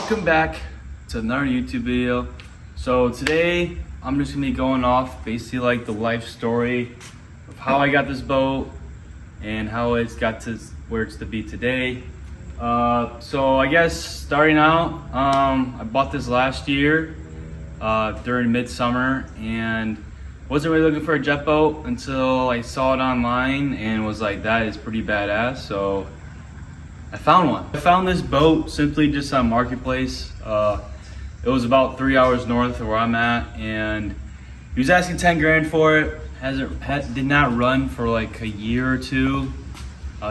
Welcome back to another YouTube video. So today I'm just gonna be going off basically like the life story of how I got this boat and how it's got to where it's to be today. So I guess starting out, I bought this last year during midsummer and wasn't really looking for a jet boat until I saw it online and was like, that is pretty badass. So I found one. I found this boat simply just on Marketplace. It was about 3 hours north of where I'm at, and he was asking 10 grand for it. Did not run for like a year or two.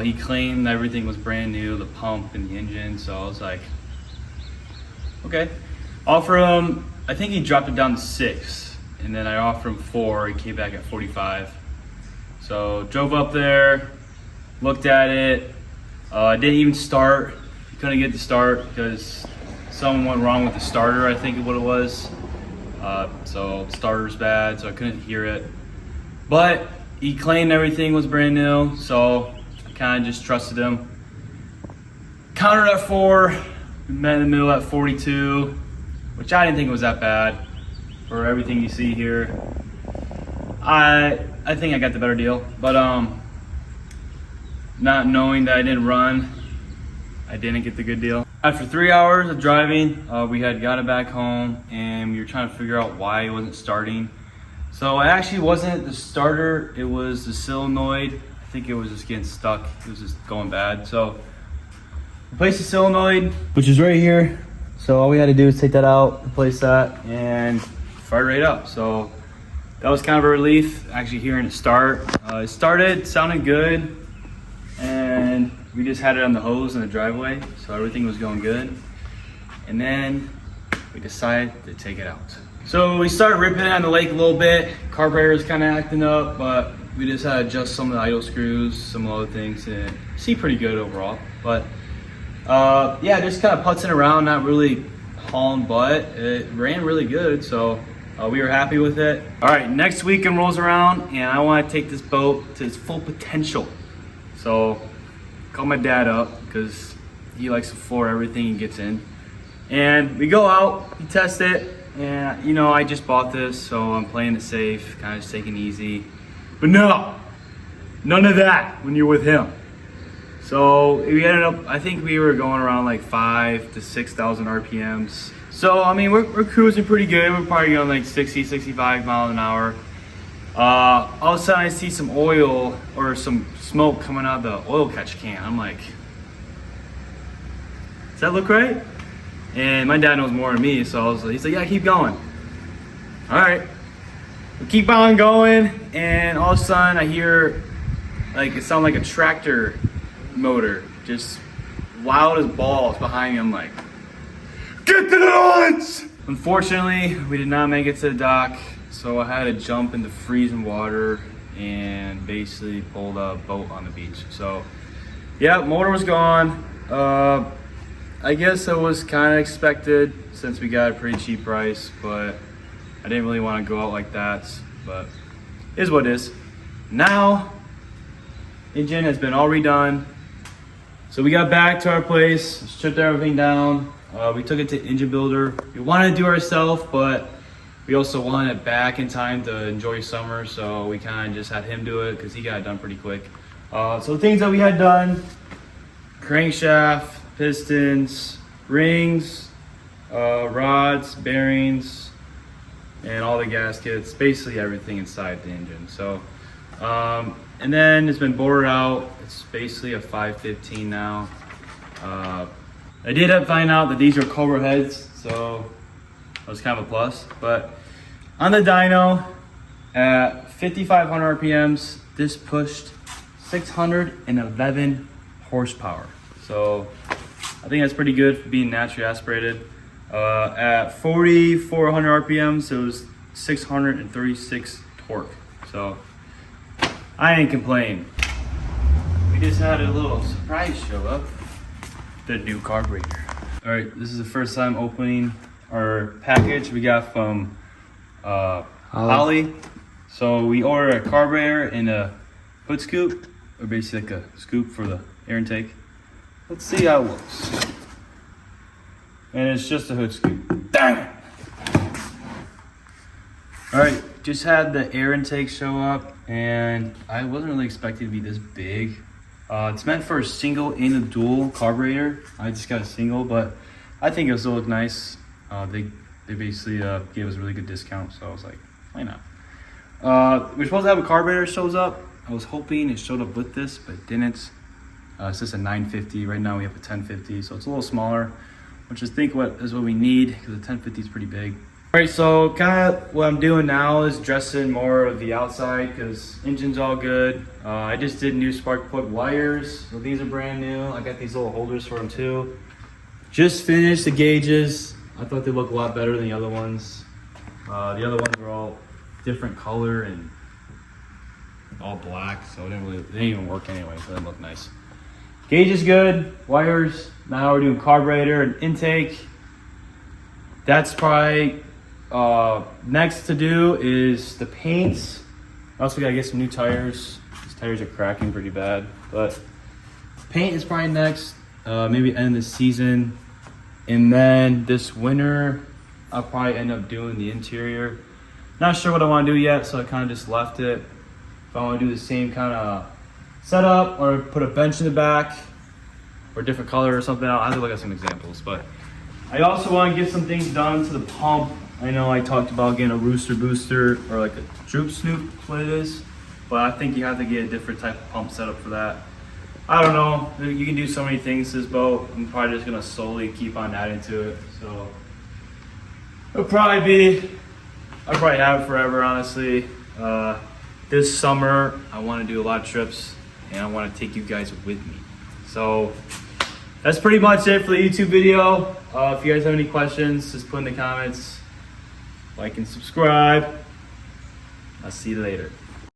He claimed everything was brand new, the pump and the engine. So I was like, okay. Offer him, I think he dropped it down to 6, and then I offered him 4. He came back at 45. So drove up there, looked at it. Didn't even start. Couldn't get to start because something went wrong with the starter, I think is what it was. So starter's bad, so I couldn't hear it. But he claimed everything was brand new, so I kind of just trusted him. Countered at 4, we met in the middle at 42, which I didn't think was that bad for everything you see here. I think I got the better deal, but not knowing that I didn't run, I didn't get the good deal. After 3 hours of driving, we had got it back home and we were trying to figure out why it wasn't starting. So it actually wasn't the starter, it was the solenoid. I think it was just getting stuck, it was just going bad. So replaced the solenoid, which is right here. So all we had to do is take that out, replace that, and fire right up. So that was kind of a relief, actually hearing it start. It started, sounded good. And we just had it on the hose in the driveway, so everything was going good. And then we decided to take it out. So we started ripping it on the lake a little bit. Carburetor was kind of acting up, but we just had to adjust some of the idle screws, some other things, and it seemed pretty good overall. But yeah, just kind of putzing around, not really hauling butt. It ran really good, so we were happy with it. All right, next weekend rolls around, and I want to take this boat to its full potential. So call my dad up because he likes to floor everything he gets in. And we go out, we test it, and you know, I just bought this, so I'm playing it safe, kind of just taking it easy. But no, none of that when you're with him. So we ended up, I think we were going around like 5,000 to 6,000 RPMs. So I mean, we're cruising pretty good. We're probably going like 60, 65 miles an hour. All of a sudden I see some oil or some smoke coming out of the oil catch can. I'm like, does that look right? And my dad knows more than me, so he's like, yeah, keep going. All right, we keep on going, and all of a sudden I hear, like, it sounds like a tractor motor, just loud as balls behind me. I'm like, get to the lines! Unfortunately, we did not make it to the dock. So I had to jump into freezing water and basically pulled a boat on the beach. So yeah, motor was gone. I guess it was kind of expected since we got a pretty cheap price, but I didn't really want to go out like that, but it is what it is. Now, engine has been all redone. So we got back to our place, stripped everything down. We took it to engine builder. We wanted to do it ourselves, but we also wanted it back in time to enjoy summer, so we kind of just had him do it because he got it done pretty quick. So the things that we had done: crankshaft, pistons, rings, rods, bearings, and all the gaskets, basically everything inside the engine. So, and then it's been bored out. It's basically a 515 now. I did have to find out that these are Cobra heads, so that was kind of a plus. But on the dyno at 5,500 RPMs, this pushed 611 horsepower. So I think that's pretty good for being naturally aspirated. At 4,400 RPMs, it was 636 torque. So I ain't complaining. We just had a little surprise show up. The new carburetor. All right, this is the first time opening our package we got from Holly. So we ordered a carburetor and a hood scoop, or basically like a scoop for the air intake. Let's see how it looks. and it's just a hood scoop. Dang it! All right, just had the air intake show up, and I wasn't really expecting it to be this big. It's meant for a single and a dual carburetor. I just got a single, but I think it'll still look nice. They basically gave us a really good discount, so I was like, why not? We're supposed to have a carburetor shows up. I was hoping it showed up with this, but it didn't. It's just a 950. Right now we have a 1050, so it's a little smaller, which I think is what we need, because the 1050 is pretty big. All right, so kind of what I'm doing now is dressing more of the outside, because engine's all good. I just did new spark plug wires, so these are brand new. I got these little holders for them too. Just finished the gauges. I thought they looked a lot better than the other ones. The other ones were all different color and all black, so they didn't even work anyway, so they look nice. Gauge is good, wires. Now we're doing carburetor and intake. That's probably next to do is the paints. Also gotta get some new tires. These tires are cracking pretty bad, but paint is probably next. Maybe end of the season, and then this winter I'll probably end up doing the interior. Not sure what I want to do yet, so I kind of just left it. If I want to do the same kind of setup or put a bench in the back or a different color or something, I'll have to look at some examples. But I also want to get some things done to the pump. I know I talked about getting a rooster booster or like a droop snoop, is what it is. But I think you have to get a different type of pump setup for that. I don't know. You can do so many things to this boat. I'm probably just going to slowly keep on adding to it. So I'll probably have it forever, honestly. This summer, I want to do a lot of trips, and I want to take you guys with me. So that's pretty much it for the YouTube video. If you guys have any questions, just put in the comments. Like and subscribe. I'll see you later.